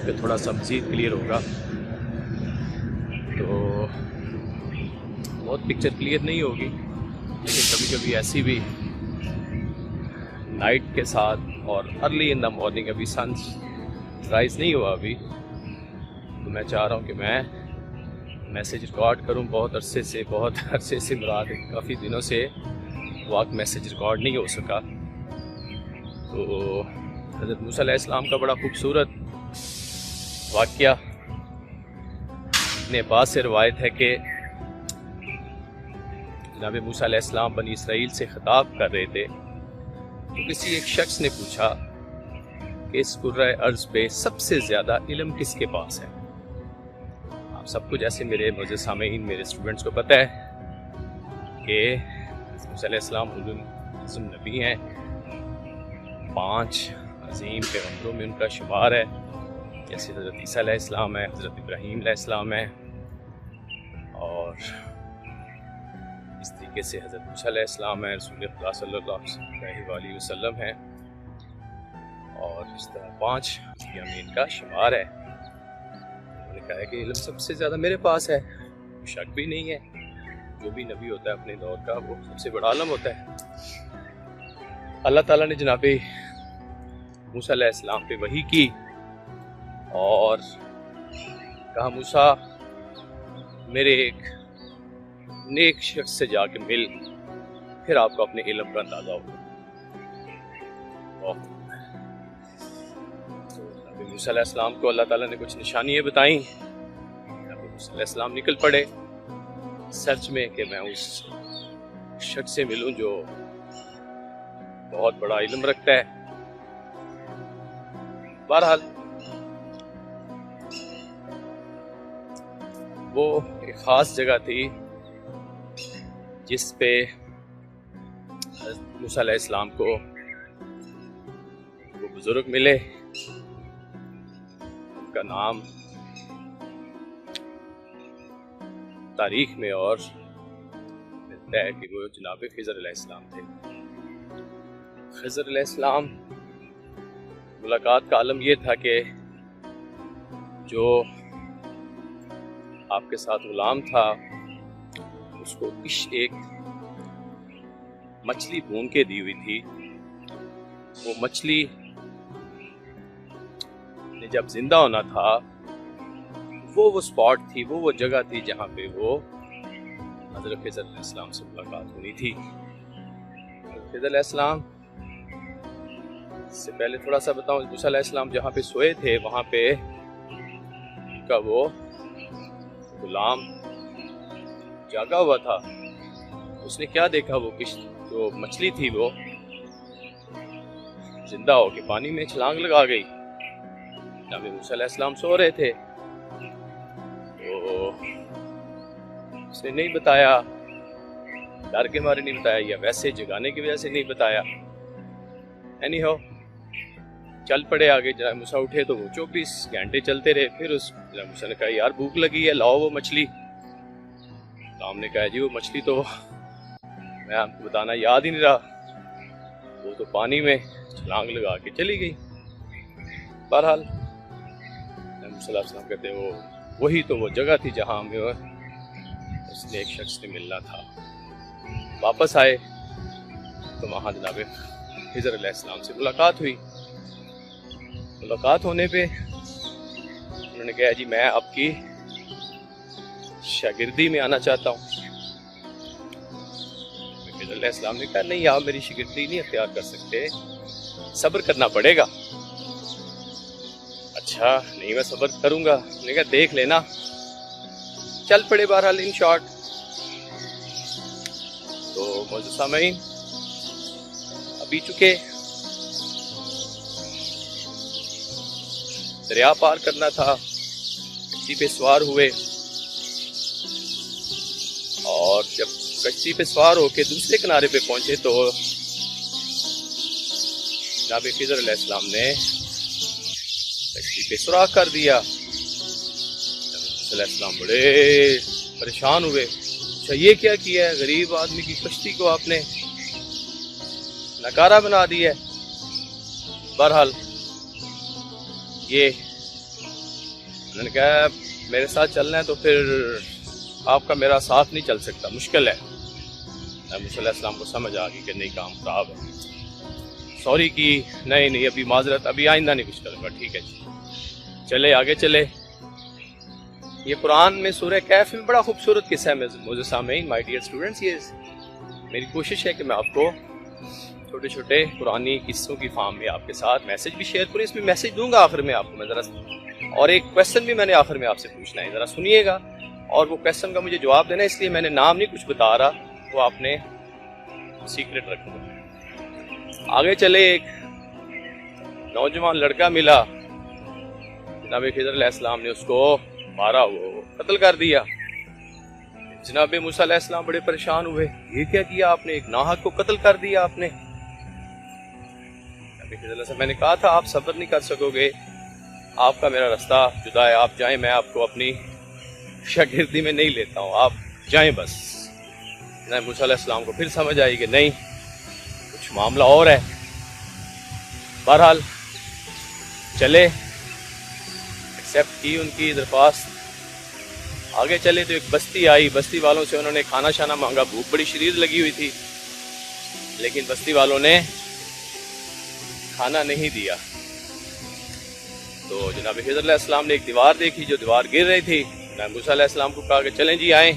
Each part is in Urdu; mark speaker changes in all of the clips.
Speaker 1: پہ تھوڑا سا مزید کلیئر ہوگا. تو بہت پکچر کلیئر نہیں ہوگی، لیکن کبھی کبھی ایسی بھی نائٹ کے ساتھ اور ارلی ان دا مارننگ، ابھی سن رائز نہیں ہوا ابھی، تو میں چاہ رہا ہوں کہ میں میسیج ریکارڈ کروں. بہت عرصے سے مراد کافی دنوں سے واقع میسیج ریکارڈ نہیں ہو سکا. تو حضرت موسیٰ علیہ السلام کا بڑا خوبصورت واقعہ ابن عباس سے روایت ہے کہ جناب موسیٰ علیہ السلام بنی اسرائیل سے خطاب کر رہے تھے تو کسی ایک شخص نے پوچھا کہ اس کرۂ ارض پہ سب سے زیادہ علم کس کے پاس ہے. آپ سب کو جیسے میرے معزز سامعین، میرے اسٹوڈنٹس کو پتہ ہے کہ موسیٰ علیہ السلام عظیم نبی ہیں، 5 عظیم پیغمبروں میں ان کا شمار ہے، جیسے حضرت عیسیٰ علیہ السلام ہے، حضرت ابراہیم علیہ السلام ہے، اور اس طریقے سے حضرت موسیٰ علیہ السلام ہے، رسول اللہ صلی اللہ علیہ وسلم ہے، اور اس طرح 5 انبیاء میں ان کا شمار ہے. انہوں نے کہا ہے کہ علم سب سے زیادہ میرے پاس ہے، شک بھی نہیں ہے. جو بھی نبی ہوتا ہے اپنے دور کا وہ سب سے بڑا عالم ہوتا ہے. اللہ تعالیٰ نے جناب موسیٰ علیہ السلام پہ وحی کی اور کہا موسیٰ میرے ایک نیک شخص سے جا کے مل، پھر آپ کو اپنے علم کا اندازہ ہوگا. نبی موسیٰ علیہ السلام کو اللہ تعالیٰ نے کچھ نشانیاں بتائیں. نبی موسیٰ علیہ السلام نکل پڑے سرچ میں کہ میں اس شخص سے ملوں جو بہت بڑا علم رکھتا ہے. بہرحال وہ ایک خاص جگہ تھی جس پہ موسیٰ علیہ السلام کو وہ بزرگ ملے. ان کا نام تاریخ میں اور ملتا ہے کہ وہ جناب خضر علیہ السلام تھے. خضر علیہ السلام ملاقات کا عالم یہ تھا کہ جو آپ کے ساتھ غلام تھا اس کو ایک مچھلی بھون کے دی ہوئی تھی. وہ مچھلی نے جب زندہ ہونا تھا وہ سپاٹ تھی، وہ جگہ تھی جہاں پہ وہ حضرت خضر علیہ السلام سے ملاقات ہونی تھی. حضرت خضر علیہ السلام سے پہلے تھوڑا سا بتاؤں، موسیٰ علیہ السلام جہاں پہ سوئے تھے وہاں پہ ان کا وہ غلام جاگا ہوا تھا. اس نے کیا دیکھا، وہ جو مچھلی تھی وہ زندہ ہو کے پانی میں چھلانگ لگا گئی. جناب موسیٰ علیہ السلام سو رہے تھے تو اس نے نہیں بتایا، ڈر کے مارے نہیں بتایا یا ویسے جگانے کی وجہ سے نہیں بتایا. اینی ہو چل پڑے آگے. جناب موسیٰ اٹھے تو وہ 24 گھنٹے چلتے رہے. پھر جناب موسیٰ نے کہا یار بھوک لگی ہے، لاؤ وہ مچھلی. غلام نے کہا جی وہ مچھلی تو میں آپ کو بتانا یاد ہی نہیں رہا، وہ تو پانی میں چھلانگ لگا کے چلی گئی. بہرحال صلی اللہ علیہ وسلم کہتے ہیں وہی تو وہ جگہ تھی جہاں ہمیں اس نے ایک شخص سے ملنا تھا. واپس آئے تو وہاں جناب خضر علیہ السلام سے ملاقات ہوئی. ملاقات ہونے پہ انہوں نے کہا جی میں آپ کی شاگردی میں آنا چاہتا ہوں. خضر علیہ السلام نے کہا نہیں آپ میری شاگردی نہیں اختیار کر سکتے، صبر کرنا پڑے گا. اچھا نہیں میں صبر کروں گا. انہوں نے کہا دیکھ لینا. چل پڑے بہرحال ان شارٹ. تو معزز سامعین ابھی چکے دریا پار کرنا تھا، کشتی پہ سوار ہوئے اور جب کشتی پہ سوار ہو کے دوسرے کنارے پہ پہنچے تو جناب خضر علیہ السلام نے کشتی پہ سوراخ کر دیا. جناب علیہ السلام بڑے پریشان ہوئے. اچھا یہ کیا کیا ہے، غریب آدمی کی کشتی کو آپ نے ناکارہ بنا دیا ہے. بہرحال یہ میں نے کہا میرے ساتھ چلنا ہے تو پھر آپ کا میرا ساتھ نہیں چل سکتا، مشکل ہے۔ نبی صلی اللہ علیہ السلام کو سمجھ آ گئی کہ نہیں کام خراب ہے، سوری کی، نہیں ابھی معذرت، ابھی آئندہ نہیں کچھ کروں گا، ٹھیک ہے جی، چلے آگے چلے۔ یہ قرآن میں سورہ کہف میں بڑا خوبصورت قصہ ہے مجھے سامعین، مائی ڈیئر اسٹوڈنٹس۔ یہ میری کوشش ہے کہ میں آپ کو چھوٹے چھوٹے قرآنی قصوں کی فارم میں آپ کے ساتھ میسج بھی شیئر کروں۔ اس میں میسج دوں گا آخر میں آپ کو میں ذرا، اور ایک کویسچن بھی میں نے آخر میں آپ سے پوچھنا ہے، ذرا سنیے گا، اور وہ کویسچن کا مجھے جواب دینا ہے، اس لیے میں نے نام نہیں کچھ بتا رہا، وہ آپ نے سیکرٹ رکھنا۔ آگے چلے، ایک نوجوان لڑکا ملا، جناب خضر علیہ السلام نے اس کو مارا، وہ قتل کر دیا۔ جناب موسیٰ علیہ السلام بڑے پریشان ہوئے، یہ کیا کیا آپ نے، ایک ناحق کو قتل کر دیا آپ نے۔ نبی خضر علیہ السلام، میں نے کہا تھا آپ صبر نہیں کر سکو گے، آپ کا میرا رستہ جدا ہے، آپ جائیں، میں آپ کو اپنی شاگردی میں نہیں لیتا ہوں، آپ جائیں بس۔ جناب موسیٰ علیہ السلام کو پھر سمجھ آئی کہ نہیں، کچھ معاملہ اور ہے۔ بہرحال چلے، ایکسیپٹ کی ان کی درخواست، آگے چلے تو ایک بستی آئی، بستی والوں سے انہوں نے کھانا شانا مانگا، بھوک بڑی شدید لگی ہوئی تھی، لیکن بستی والوں نے کھانا نہیں دیا۔ تو جناب خضر علیہ السلام نے ایک دیوار دیکھی جو دیوار گر رہی تھی، جناب موسیٰ علیہ السلام کو کہا کہ چلیں جی آئیں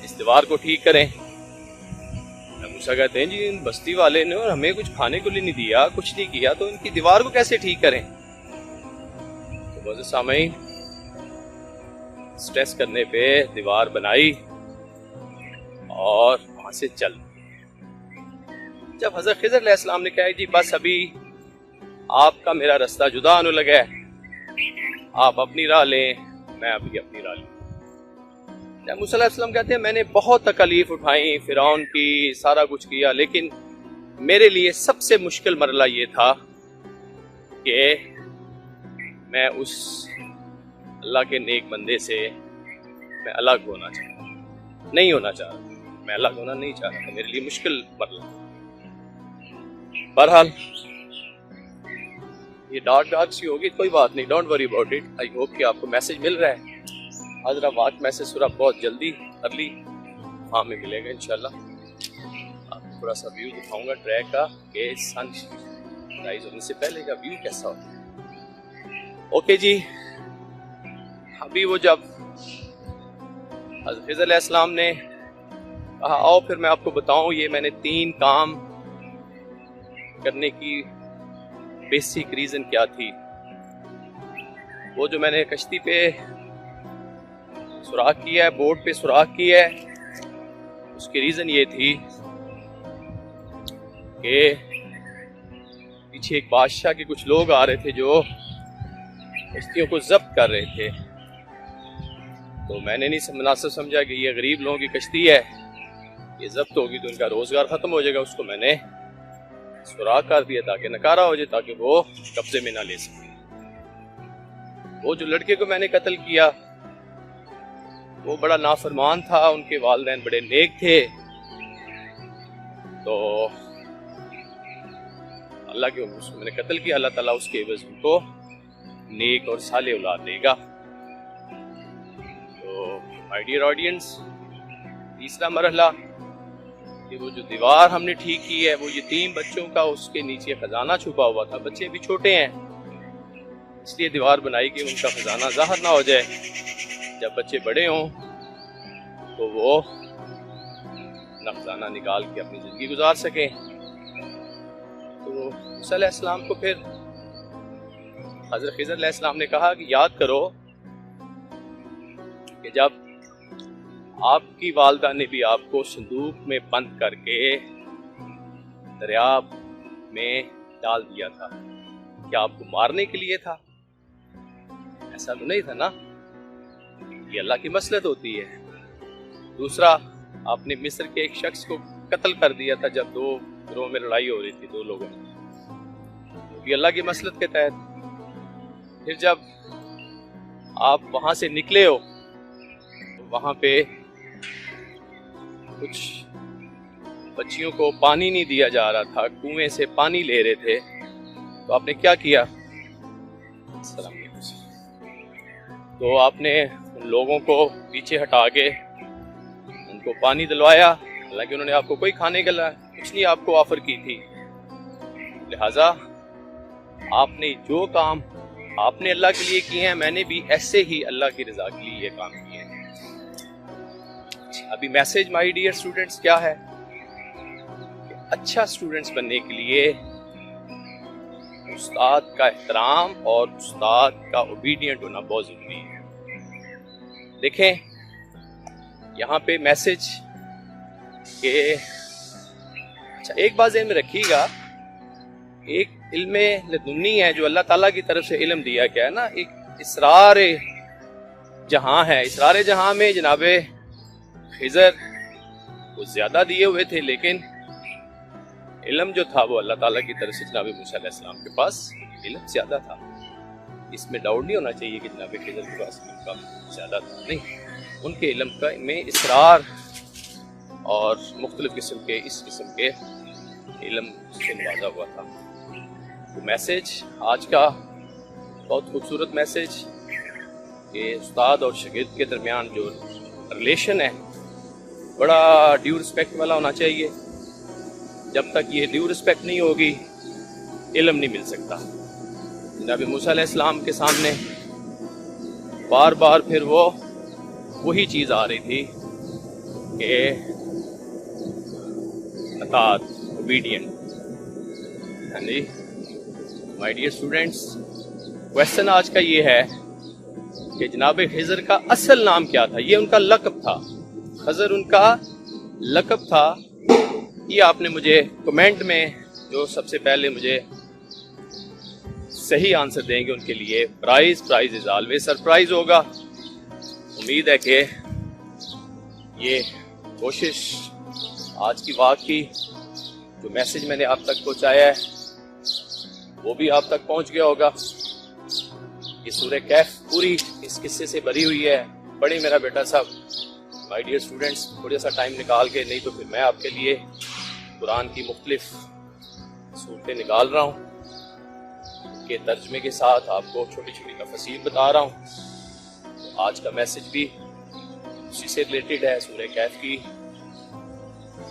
Speaker 1: اس دیوار کو ٹھیک کریں۔ جناب موسیٰ کہتے ہیں جی ان بستی والے نے ہمیں کچھ کھانے کو نہیں دیا، کچھ نہیں کیا، تو ان کی دیوار کو کیسے ٹھیک کریں؟ تو معزز سامعین، سٹریس کرنے پہ دیوار بنائی اور وہاں سے چل۔ جب حضرت خضر علیہ السلام نے کہا جی بس ابھی آپ کا میرا رستہ جدا ہونے لگا ہے، آپ اپنی راہ لیں، میں ابھی اپنی راہ لوں۔ جب موسیٰ علیہ السلام کہتے ہیں میں نے بہت تکالیف اٹھائیں، فرعون کی، سارا کچھ کیا، لیکن میرے لیے سب سے مشکل مرحلہ یہ تھا کہ میں اس اللہ کے نیک بندے سے میں الگ ہونا چاہتا ہوں، نہیں ہونا چاہ رہا، میں الگ ہونا نہیں چاہ رہا، میرے لیے مشکل مرحلہ۔ بہرحال یہ ڈارک سی ہوگی، کوئی بات نہیں، don't worry about it. I hope کہ آپ کو میسج مل رہا ہے۔ حیدرآباد میسج سورا بہت جلدی ارلی فارم میں ملے گا انشاءاللہ۔ آپ کو تھوڑا سا ویو دکھاؤں گا ٹریک کا کہ سن رائز ہونے سے پہلے کا ویو کیسا ہوتا ہے۔ اوکے جی، ابھی وہ جب حضرت خضر علیہ السلام نے کہا آؤ پھر میں آپ کو بتاؤں، یہ میں نے 3 کام کرنے کی بیسک ریزن کیا تھی۔ وہ جو میں نے کشتی پہ سوراخ کیا ہے، بورڈ پہ سوراخ کیا ہے، اس کی ریزن یہ تھی کہ پیچھے ایک بادشاہ کے کچھ لوگ آ رہے تھے جو کشتیوں کو ضبط کر رہے تھے، تو میں نے نہیں مناسب سمجھا کہ یہ غریب لوگوں کی کشتی ہے، یہ ضبط ہوگی تو ان کا روزگار ختم ہو جائے گا، اس کو میں نے سوراخ کر دیا تاکہ نکارہ ہو جائے، تاکہ وہ قبضے میں نہ لے سکے۔ وہ جو لڑکے کو میں نے قتل کیا وہ بڑا نافرمان تھا، ان کے والدین بڑے نیک تھے، تو اللہ کے حکم سے میں نے قتل کیا، اللہ تعالیٰ اس کے عوض ان کو نیک اور صالح اولاد دے گا۔ تو مائی ڈیئر آڈینس، تیسرا مرحلہ کہ وہ جو دیوار ہم نے ٹھیک کی ہے وہ یتیم بچوں کا، اس کے نیچے خزانہ چھپا ہوا تھا، بچے بھی چھوٹے ہیں اس لیے دیوار بنائی کہ ان کا خزانہ ظاہر نہ ہو جائے، جب بچے بڑے ہوں تو وہ اپنا خزانہ نکال کے اپنی زندگی گزار سکیں۔ تو موسیٰ علیہ السلام کو پھر حضرت خضر علیہ السلام نے کہا کہ یاد کرو کہ جب آپ کی والدہ نے بھی آپ کو صندوق میں بند کر کے دریا میں ڈال دیا تھا، کیا آپ کو مارنے کے لیے تھا؟ ایسا تو نہیں تھا نا، یہ اللہ کی مصلحت ہوتی ہے۔ دوسرا، آپ نے مصر کے ایک شخص کو قتل کر دیا تھا جب 2 گروہ میں لڑائی ہو رہی تھی، 2 لوگوں میں، یہ اللہ کی مصلحت کے تحت۔ پھر جب آپ وہاں سے نکلے ہو تو وہاں پہ کچھ بچیوں کو پانی نہیں دیا جا رہا تھا، کنویں سے پانی لے رہے تھے، تو آپ نے کیا کیا؟ السلام علیکم، تو آپ نے ان لوگوں کو پیچھے ہٹا کے ان کو پانی دلوایا، حالانکہ انہوں نے آپ کو کوئی کھانے کا کچھ نہیں آپ کو آفر کی تھی. لہٰذا آپ نے جو کام آپ نے اللہ کے لیے کیے ہیں، میں نے بھی ایسے ہی اللہ کی رضا کے لیے یہ کام کیے ہیں. ابھی میسج مائی ڈیئر اسٹوڈنٹس کیا ہے کہ اچھا اسٹوڈنٹس بننے کے لیے استاد کا احترام اور استاد کا اوبیڈینٹ ہونا بہت ضروری ہے. دیکھیں یہاں پہ میسج کہ اچھا ایک بات ذہن میں رکھیے گا، ایک علم لدنی ہے جو اللہ تعالیٰ کی طرف سے علم دیا گیا ہے نا، ایک اسرار جہاں ہے. اسرار جہاں میں جناب خضر وہ زیادہ دیے ہوئے تھے، لیکن علم جو تھا وہ اللہ تعالیٰ کی طرف سے جناب موسیٰ علیہ السلام کے پاس علم زیادہ تھا. اس میں ڈاؤٹ نہیں ہونا چاہیے کہ جناب خضر کے پاس علم کم زیادہ تھا، نہیں، ان کے علم کا میں اسرار اور مختلف قسم کے اس قسم کے علم سے نوازا ہوا تھا. وہ میسج آج کا بہت خوبصورت میسج کہ استاد اور شاگرد کے درمیان جو ریلیشن ہے بڑا ڈیو رسپیکٹ والا ہونا چاہیے. جب تک یہ ڈیو رسپیکٹ نہیں ہوگی علم نہیں مل سکتا. جناب موسیٰ علیہ السلام کے سامنے بار بار پھر وہی چیز آ رہی تھی کہ اطاعت، اوبیڈینٹ. ہاں جی مائی ڈیئر اسٹوڈینٹس، کویسچن آج کا یہ ہے کہ جناب خضر کا اصل نام کیا تھا؟ یہ ان کا لقب تھا، خضر ان کا لقب تھا. یہ آپ نے مجھے کمنٹ میں جو سب سے پہلے مجھے صحیح آنسر دیں گے ان کے لیے پرائز از آلویز سرپرائز ہوگا. امید ہے کہ یہ کوشش آج کی واقعی جو میسج میں نے آپ تک پہنچایا ہے وہ بھی آپ تک پہنچ گیا ہوگا. یہ سورہ کہف پوری اس قصے سے بھری ہوئی ہے. پڑھیں میرا بیٹا صاحب. مائی ڈیئر اسٹوڈنٹس، تھوڑا سا ٹائم نکال کے، نہیں تو پھر میں آپ کے لیے قرآن کی مختلف صورتیں نکال رہا ہوں کہ ترجمے کے ساتھ آپ کو چھوٹی چھوٹی تفصیل بتا رہا ہوں. تو آج کا میسج بھی اسی سے ریلیٹڈ ہے، سورہ کہف کی.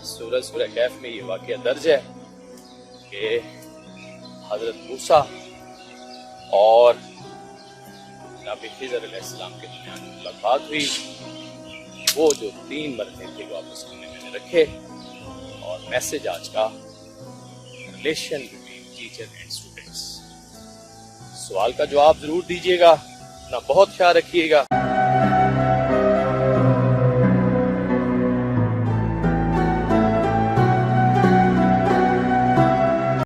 Speaker 1: سورہ کہف میں یہ واقعہ درج ہے کہ حضرت موسیٰ اور جناب خضر علیہ السلام کے درمیان ملاقات ہوئی. وہ جو 3 مرحلے تھے وہ آپ کے سامنے میں نے رکھے، اور میسج آج کا relation between teacher and students. سوال کا جواب ضرور دیجیے گا، اپنا بہت خیال رکھیے گا.